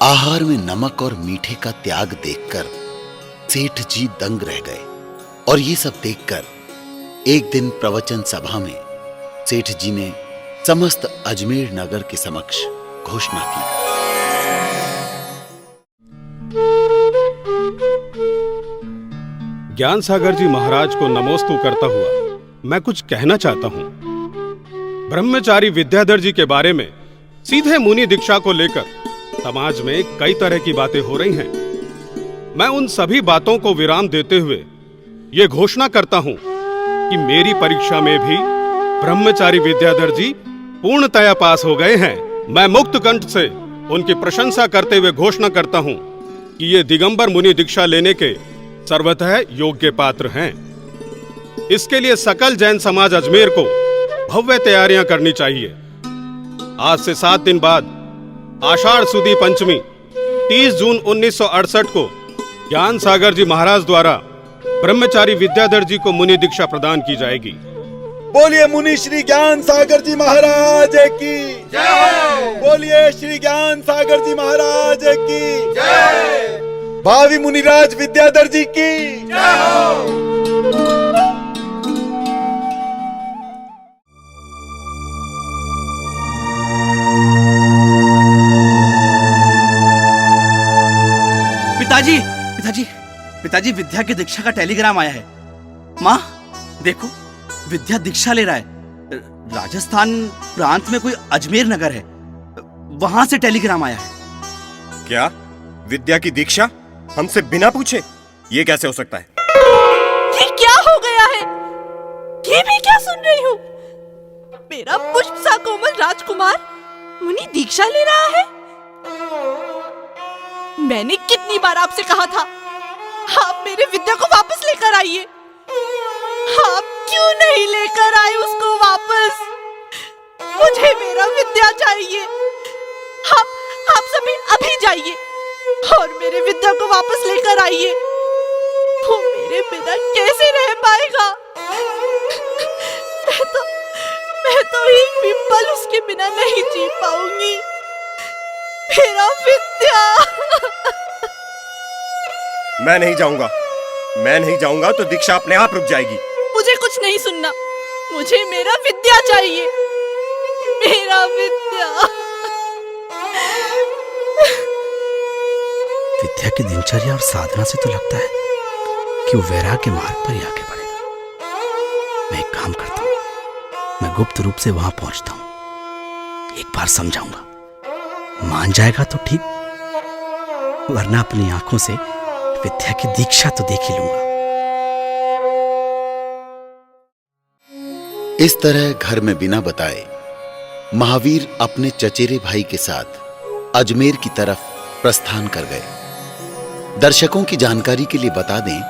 आहार में नमक और मीठे का त्याग देखकर सेठ जी दंग रह गए। और ये सब देखकर एक दिन प्रवचन सभा में सेठ जी ने समस्त अजमेर नगर के समक्ष घोषणा की। ज्ञान सागर जी महाराज को नमोस्तु करता हुआ मैं कुछ कहना चाहता हूं। ब्रह्मचारी विद्याधर जी के बारे में सीधे मुनि दीक्षा को लेकर समाज में कई तरह की बातें हो रही हैं। मैं उन सभी बातों को विराम देते हुए ये घोषणा करता हूं कि मेरी परीक्षा में भी ब्रह्मचारी विद्याधर जी पूर्णतया पास हो गए हैं। मैं मुक्त कंठ से उनकी प्रशंसा करते हुए घोषणा करता हूं कि ये दिगंबर मुनि दीक्षा लेने के सर्वतः योग्य पात्र हैं। इसके लिए सकल जैन समाज अजमेर को भव्य तैयारियां करनी चाहिए। आज से 7 दिन बाद आषाढ़ सुदी पंचमी 30 जून 1968 को ज्ञान सागर जी महाराज द्वारा ब्रह्मचारी विद्याधर जी को मुनि दीक्षा प्रदान की जाएगी। बोलिए मुनि श्री ज्ञान सागर जी महाराज की जय। बोलिए श्री ज्ञान सागर जी महाराज की जय। भावी मुनिराज विद्याधर जी की जय हो। पिताजी विद्या की दीक्षा का टेलीग्राम आया है। माँ देखो, विद्या दीक्षा ले रहा है। राजस्थान प्रांत में कोई अजमेर नगर है, वहां से टेलीग्राम आया है। क्या विद्या की दीक्षा हमसे बिना पूछे? ये कैसे हो सकता है? ये क्या हो गया है? ये भी क्या सुन रही हूँ? मेरा पुष्प सा कोमल राजकुमार मुनि दीक्षा ले रहा है। मैंने कितनी बार आपसे कहा था आप मेरे विद्या को वापस लेकर आइए। आप क्यों नहीं लेकर आए उसको वापस? मुझे मेरा विद्या चाहिए। आप सभी अभी जाइए और मेरे विद्या को वापस लेकर आइए। वो मेरे बिना कैसे रह पाएगा? मैं तो एक भी पल उसके बिना नहीं जी पाऊंगी। मेरा विद्या। मैं नहीं जाऊंगा तो दीक्षा अपने आप रुक जाएगी। मुझे कुछ नहीं सुनना, मुझे मेरा विद्या चाहिए। मेरा विद्या। विद्या की दिनचर्या और साधना से तो लगता है कि वो वैराग्य के मार्ग पर ही आगे बढ़ेगा। मैं एक काम करता हूँ, मैं गुप्त रूप से वहां पहुंचता हूँ। एक बार समझाऊंगा, मान जाएगा तो ठीक, वरना अपनी आंखों से विद्या की दीक्षा तो देख ही लूंगा। इस तरह घर में बिना बताए महावीर अपने चचेरे भाई के साथ अजमेर की तरफ प्रस्थान कर गए। दर्शकों की जानकारी के लिए बता दें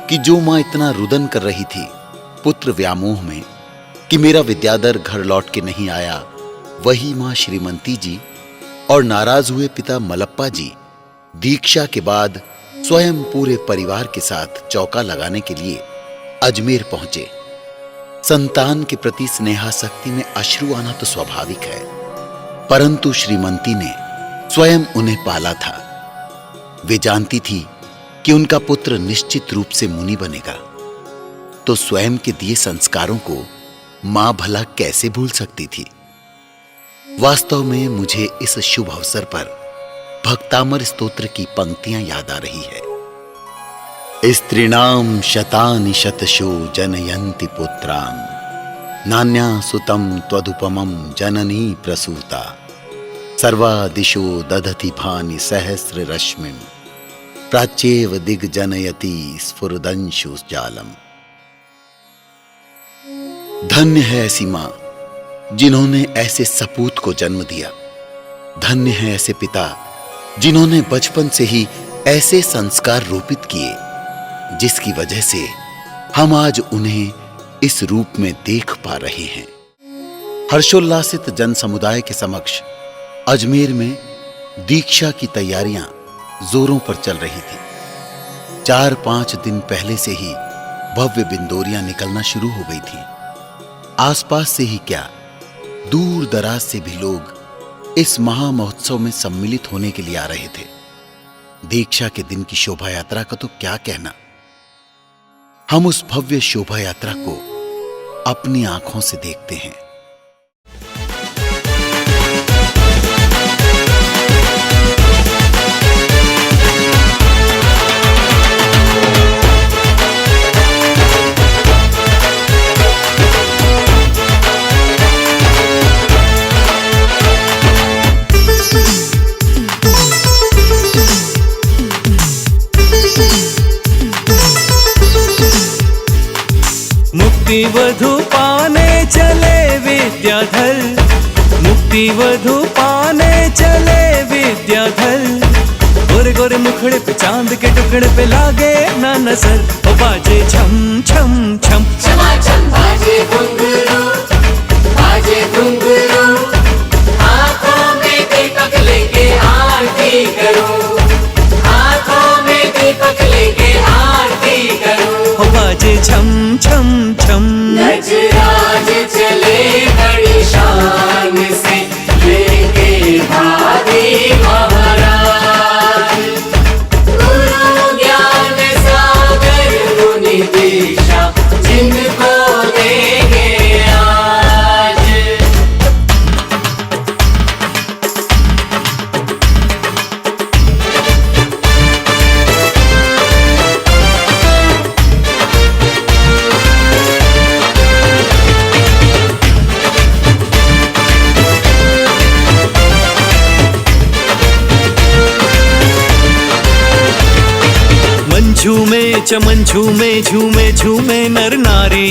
कि जो मां इतना रुदन कर रही थी पुत्र व्यामोह में कि मेरा विद्याधर घर लौट के नहीं आया, वही मां श्रीमंती जी और नाराज हुए पिता मलप्पा जी दीक्षा के बाद स्वयं पूरे परिवार के साथ चौका लगाने के लिए अजमेर पहुंचे। संतान के प्रति स्नेहासक्ति में अश्रु आना तो स्वाभाविक है, परंतु श्रीमंती ने स्वयं उन्हें पाला था। वे जानती थी कि उनका पुत्र निश्चित रूप से मुनि बनेगा, तो स्वयं के दिए संस्कारों को मां भला कैसे भूल सकती थी। वास्तव में मुझे इस शुभ अवसर पर भक्तामर स्तोत्र की पंक्तियां याद आ रही है। स्त्रीणाम शतानि शतशो जनयन्ति पुत्रान् नान्या सुतं त्वदुपमं जननी प्रसूता सर्वा दिशो दधति भानि सहस्र रश्मिं प्राच्येव दिग्जनयति स्फुरदंशु जालम। धन्य है ऐसी मां जिन्होंने ऐसे सपूत को जन्म दिया। धन्य है ऐसे पिता जिन्होंने बचपन से ही ऐसे संस्कार रोपित किए, जिसकी वजह से हम आज उन्हें इस रूप में देख पा रहे हैं। हर्षोल्लासित जन समुदाय के समक्ष अजमेर में दीक्षा की तैयारियां जोरों पर चल रही थी। 4-5 दिन पहले से ही भव्य बिंदोरियां निकलना शुरू हो गई थी। आसपास से ही क्या, दूर दराज से भी लोग इस महा महोत्सव में सम्मिलित होने के लिए आ रहे थे। दीक्षा के दिन की शोभा यात्रा का तो क्या कहना। हम उस भव्य शोभा यात्रा को अपनी आंखों से देखते हैं। मुक्ति वधु पाने चले विद्याधर, मुक्ति वधु पाने चले विद्याधर। गोरे गोरे मुखड़े पे चांद के टुकड़े पे लागे ना नजर। ओ बाजे छम छम छम छमा छम बाजे घुंघरू, बाजे घुंघरू। हाथों में दीपक लेके आरती करूं, हाथों में दीपक लेके आरती करूं। ओ बाजे छम छम छम। गजराज चले बड़ी शान से लेके भाभी महाराज। गुरु ज्ञान सागर मुनि दीक्षा जिनको देंगे आज। झूमे चमन झूमे झूमे झूमे नर नारी।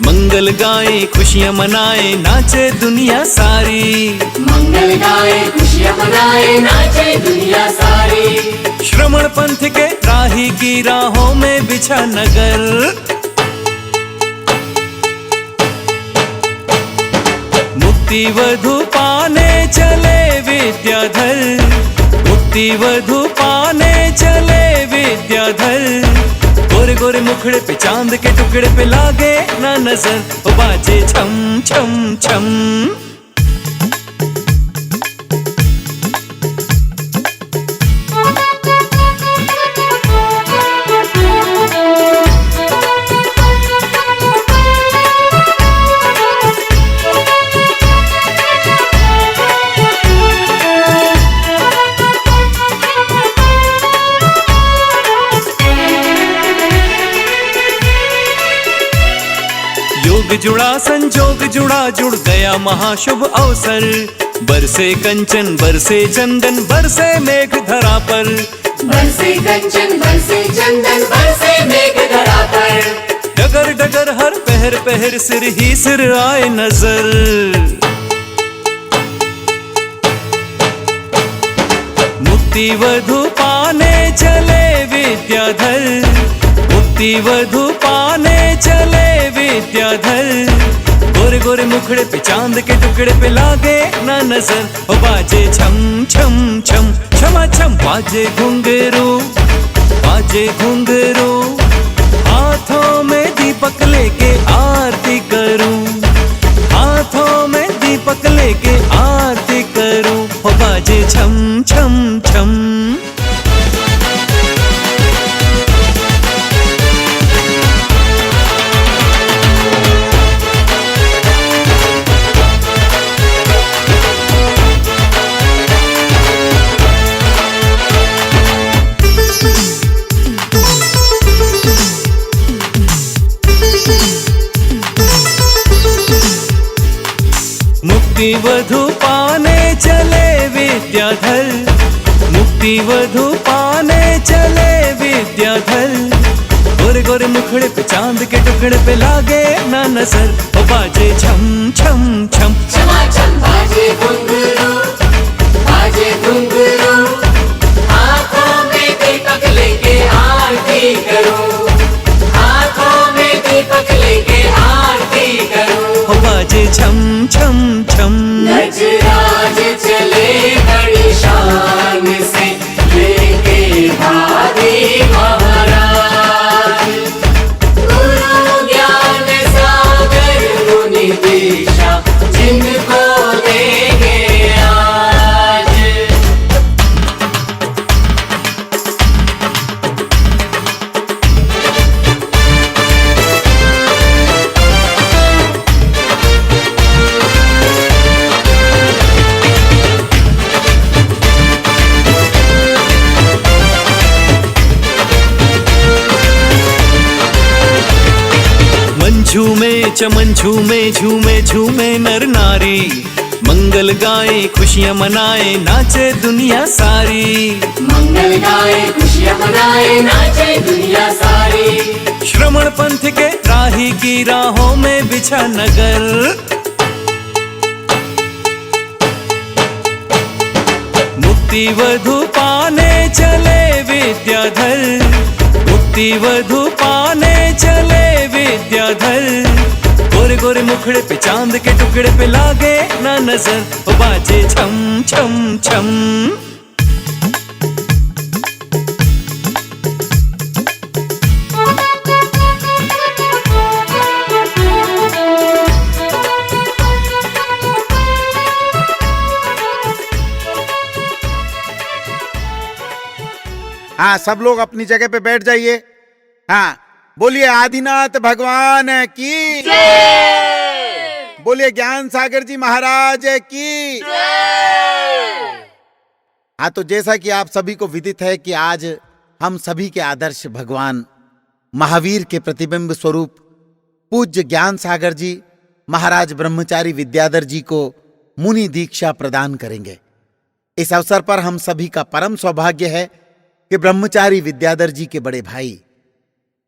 मंगल गाए खुशियां मनाए नाचे दुनिया सारी। मंगल गाए खुशियां मनाए नाचे दुनिया सारी। श्रवण पंथ के राही की राहों में बिछा नगर। मुक्ति वधु पाने चले विद्याधर, मुक्ति वधु पाने चले विद्याधर। गोरे गोरे मुखड़े पे चांद के टुकड़े पे लागे ना नजर। ओ बाजे छम छम छम। योग जुड़ा संजोग जुड़ा जुड़ गया महाशुभ अवसर। बरसे कंचन बरसे चंदन बरसे मेघ धरा पर। बरसे कंचन बरसे चंदन बरसे मेघ धरा पर। डगर डगर हर पहर पहर सिर ही सिर आए नजर। मुक्ति वधु पाने चले विद्याधर, मुक्ति वधु पाने चले विद्याधर। गोरे गोरे मुखड़े पे चांद के टुकड़े पे लागे ना नजर। ओ बाजे छम छम छम छमा छम। बाजे घुंघरू, बाजे घुंघरू। हाथों में दीपक लेके आरती करूं, हाथों में दीपक लेके आरती करूं। ओ बाजे छम छम छम। मुक्ति वधु पाने चले विद्याधर, मुक्ति वधु पाने चले विद्याधर। गोरे गोरे मुखड़े पे चांद के टुकड़े पे लागे ना नजर। ओ बाजे छम छम छम छमा छम। बाजे घुंघरू, बाजे घुंघरू। हाथों में दीपक लेके आरती करूं, हाथों में दीपक लेके आरती करूं। ओ बाजे छम छम छम। गजराज चले बड़ी शान से लेके भाभी महाराज। गुरु ज्ञान सागर मुनि दीक्षा जिनको देंगे झूमे चमन झूमे झूमे झूमे नर नारी, मंगल गाए खुशियां मनाए नाचे दुनिया सारी। मंगल गाए खुशियां मनाए नाचे दुनिया सारी। श्रमण पंथ के राही की राहों में बिछा नगर, मुक्ति वधु पाने चले विद्याधर, मुक्ति वधु पाने चले विद्याधर। गोरे गोरे मुखड़े पे चांद के टुकड़े पे लागे ना नजर, ओ बाजे छम छम छम। हाँ, सब लोग अपनी जगह पे बैठ जाइए। हाँ, बोलिए आदिनाथ भगवान की जय। बोलिए ज्ञान सागर जी महाराज की जय। हाँ, तो जैसा कि आप सभी को विदित है कि आज हम सभी के आदर्श भगवान महावीर के प्रतिबिंब स्वरूप पूज्य ज्ञान सागर जी महाराज ब्रह्मचारी विद्याधर जी को मुनि दीक्षा प्रदान करेंगे। इस अवसर पर हम सभी का परम सौभाग्य है कि ब्रह्मचारी विद्याधर जी के बड़े भाई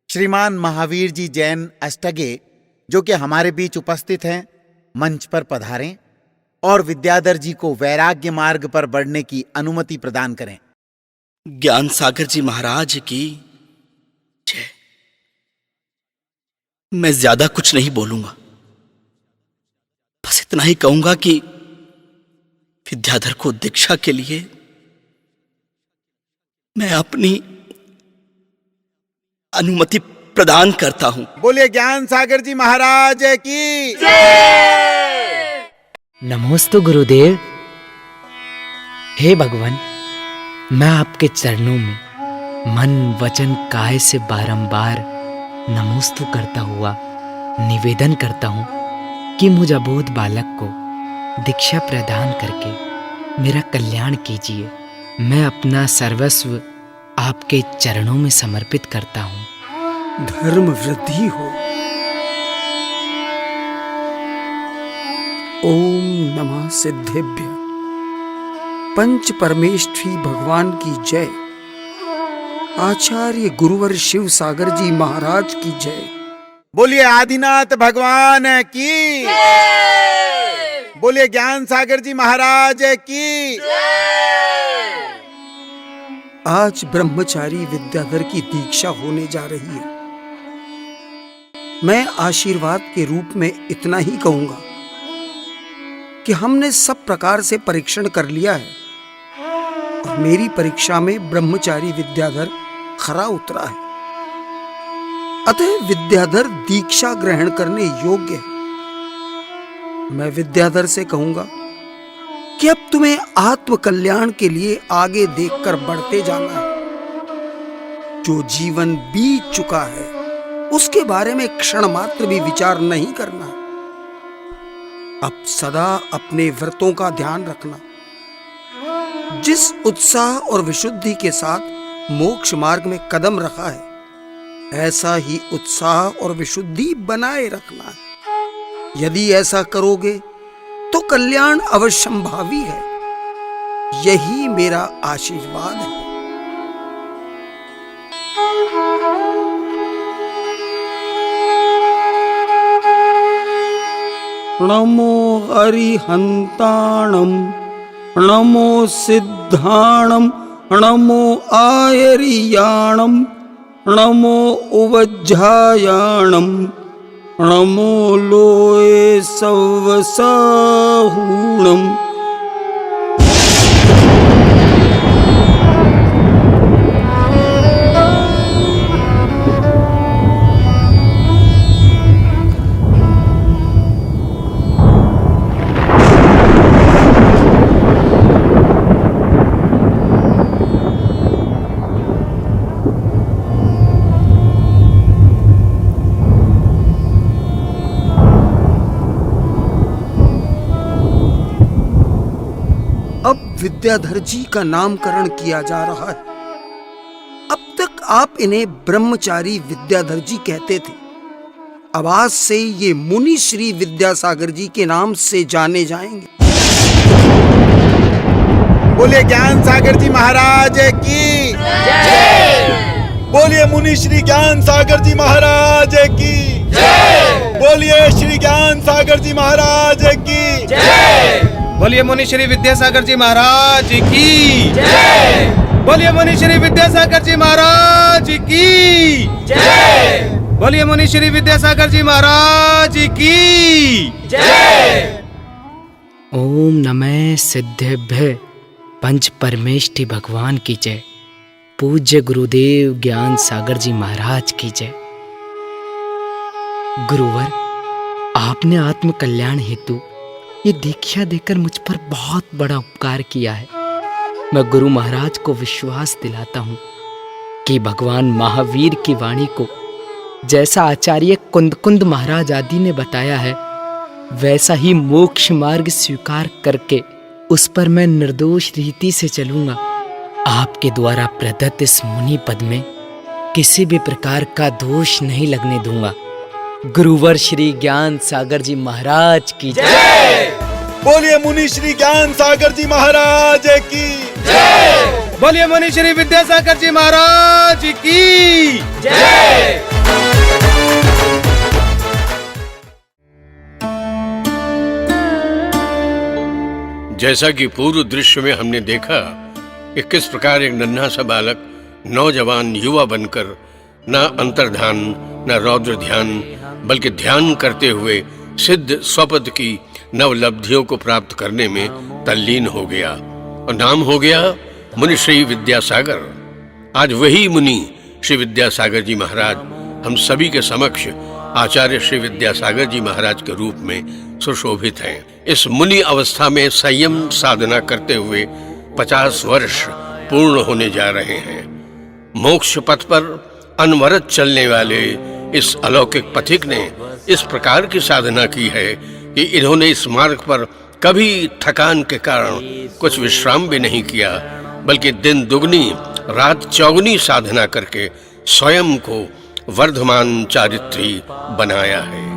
श्रीमान महावीर जी जैन अष्टगे, जो कि हमारे बीच उपस्थित हैं, मंच पर पधारें और विद्याधर जी को वैराग्य मार्ग पर बढ़ने की अनुमति प्रदान करें। ज्ञान सागर जी महाराज की जय। मैं ज्यादा कुछ नहीं बोलूंगा, बस इतना ही कहूंगा कि विद्याधर को दीक्षा के लिए मैं अपनी अनुमति प्रदान करता हूं। बोलिए ज्ञान सागर जी महाराज की जय। नमोस्तु गुरुदेव। हे भगवान, मैं आपके चरणों में मन वचन काय से बारंबार नमोस्तु करता हुआ निवेदन करता हूं कि मुझ अबोध बालक को दीक्षा प्रदान करके मेरा कल्याण कीजिए। मैं अपना सर्वस्व आपके चरणों में समर्पित करता हूं। धर्म वृद्धि हो। ओम नमः सिद्धेभ्य। पंच परमेष्ठी भगवान की जय। आचार्य गुरुवर शिव सागर जी महाराज की जय। बोलिए आदिनाथ भगवान की जय। बोलिए ज्ञान सागर जी महाराज की जय। आज ब्रह्मचारी विद्याधर की दीक्षा होने जा रही है। मैं आशीर्वाद के रूप में इतना ही कहूंगा कि हमने सब प्रकार से परीक्षण कर लिया है और मेरी परीक्षा में ब्रह्मचारी विद्याधर खरा उतरा है। अतः विद्याधर दीक्षा ग्रहण करने योग्य है। मैं विद्याधर से कहूंगा कि अब तुम्हें आत्म कल्याण के लिए आगे देखकर बढ़ते जाना है। जो जीवन बीत चुका है उसके बारे में क्षण मात्र भी विचार नहीं करना। अब सदा अपने व्रतों का ध्यान रखना। जिस उत्साह और विशुद्धि के साथ मोक्ष मार्ग में कदम रखा है, ऐसा ही उत्साह और विशुद्धि बनाए रखना है। यदि ऐसा करोगे तो कल्याण अवश्यंभावी है। यही मेरा आशीर्वाद है। नमो हरिहंताणम, नमो सिद्धाणम, नमो आयरियाणम, नमो उवज्झायाणम, नमो लोये सवसाहूणम। विद्याधर जी का नामकरण किया जा रहा है। अब तक आप इन्हें ब्रह्मचारी विद्याधर जी कहते थे, अब आज से ये मुनि श्री विद्यासागर जी के नाम से जाने जाएंगे। बोलिए ज्ञान सागर जी महाराज की जय। बोलिए मुनि श्री ज्ञान सागर जी महाराज की जय। बोलिए श्री ज्ञान सागर जी महाराज की जय। बोलिए मुनि श्री विद्यासागर जी महाराज की जय। बोलिए मुनि श्री विद्यासागर जी महाराज की जय। बोलिए मुनि श्री विद्यासागर जी महाराज की जय। ओम नमः सिद्धेभ्य पंच परमेष्टि भगवान की जय। पूज्य गुरुदेव ज्ञान सागर जी महाराज की जय। गुरुवर, आपने आत्म कल्याण हेतु ये दीक्षा देकर मुझ पर बहुत बड़ा उपकार किया है। मैं गुरु महाराज को विश्वास दिलाता हूँ कि भगवान महावीर की वाणी को जैसा आचार्य कुंद महाराज आदि ने बताया है, वैसा ही मोक्ष मार्ग स्वीकार करके उस पर मैं निर्दोष रीति से चलूंगा। आपके द्वारा प्रदत्त इस मुनि पद में किसी भी प्रकार का दोष नहीं लगने दूंगा। गुरुवर श्री ज्ञान सागर जी महाराज की जय। बोलिए मुनि श्री ज्ञान सागर जी महाराज की जय। बोलिए मुनि श्री विद्यासागर जी महाराज की जय। जैसा कि पूर्व दृश्य में हमने देखा कि किस प्रकार एक नन्हा सा बालक नौजवान युवा बनकर न अंतर्ध्यान न रौद्र ध्यान बल्कि ध्यान करते हुए सिद्ध स्वपद की नवलब्धियों को प्राप्त करने में तल्लीन हो गया और नाम हो गया मुनि श्री विद्यासागर। आज वही मुनि श्री विद्यासागर जी महाराज हम सभी के समक्ष आचार्य श्री विद्यासागर जी महाराज के रूप में सुशोभित हैं। इस मुनि अवस्था में संयम साधना करते हुए 50 वर्ष पूर्ण होने जा रहे हैं। मोक्ष पथ पर अनवरत चलने वाले इस अलौकिक पथिक ने इस प्रकार की साधना की है कि इन्होंने इस मार्ग पर कभी थकान के कारण कुछ विश्राम भी नहीं किया, बल्कि दिन दुगनी रात चौगुनी साधना करके स्वयं को वर्धमान चारित्री बनाया है।